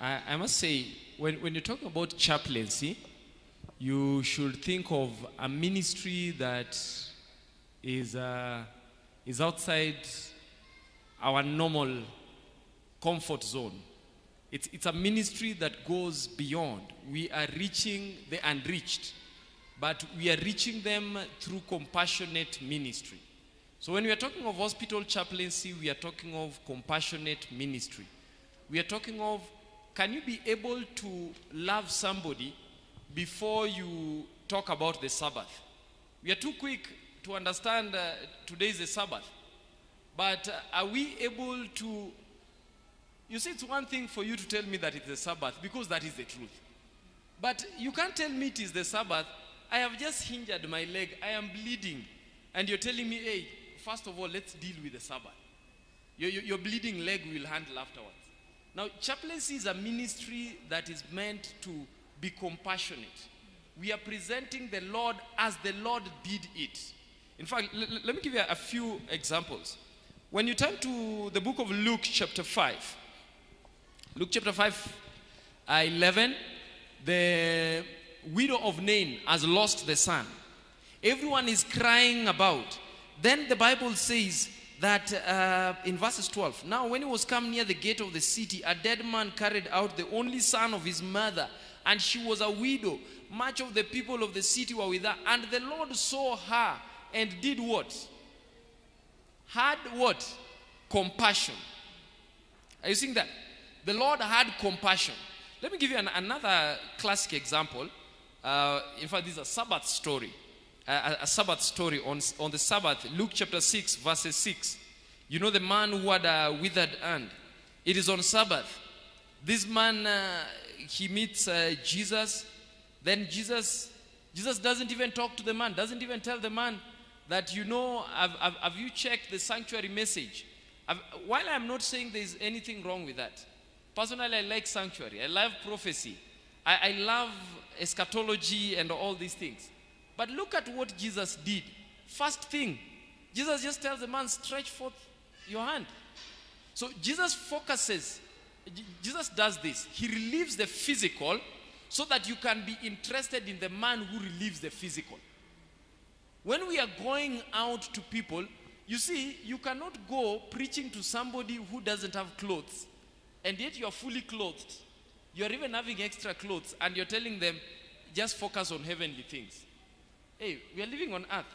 I must say, when you talk about chaplaincy, you should think of a ministry that is outside our normal comfort zone. It's a ministry that goes beyond. We are reaching the unreached, but we are reaching them through compassionate ministry. So when we are talking of hospital chaplaincy, we are talking of compassionate ministry. We are talking of, can you be able to love somebody before you talk about the Sabbath? We are too quick to understand today is the Sabbath. But are we able to, you see, it's one thing for you to tell me that it's the Sabbath because that is the truth. But you can't tell me it is the Sabbath. I have just injured my leg. I am bleeding. And you're telling me, hey, first of all, let's deal with the Sabbath. Your bleeding leg we'll handle afterwards. Now, chaplaincy is a ministry that is meant to be compassionate. We are presenting the Lord as the Lord did it. In fact, let me give you a few examples. When you turn to the book of Luke chapter 5, Luke chapter 5, 11, the widow of Nain has lost the son. Everyone is crying about. Then the Bible says that in verses 12, now when he was come near the gate of the city, a dead man carried out the only son of his mother, and she was a widow. Much of the people of the city were with her, and the Lord saw her and did what? Had what? Compassion. Are you seeing that? The Lord had compassion. Let me give you another classic example. In fact, this is a Sabbath story. A Sabbath story on the Sabbath. Luke chapter 6, verses 6. You know the man who had a withered hand. It is on Sabbath. This man, he meets Jesus. Then Jesus doesn't even talk to the man. Doesn't even tell the man that, you know, have you checked the sanctuary message? While I'm not saying there's anything wrong with that. Personally, I like sanctuary. I love prophecy. I love eschatology and all these things. But look at what Jesus did. First thing, Jesus just tells the man, stretch forth your hand. So Jesus does this. He relieves the physical so that you can be interested in the man who relieves the physical. When we are going out to people, you see, you cannot go preaching to somebody who doesn't have clothes, and yet you are fully clothed. You are even having extra clothes, and you're telling them, just focus on heavenly things. Hey, we are living on earth.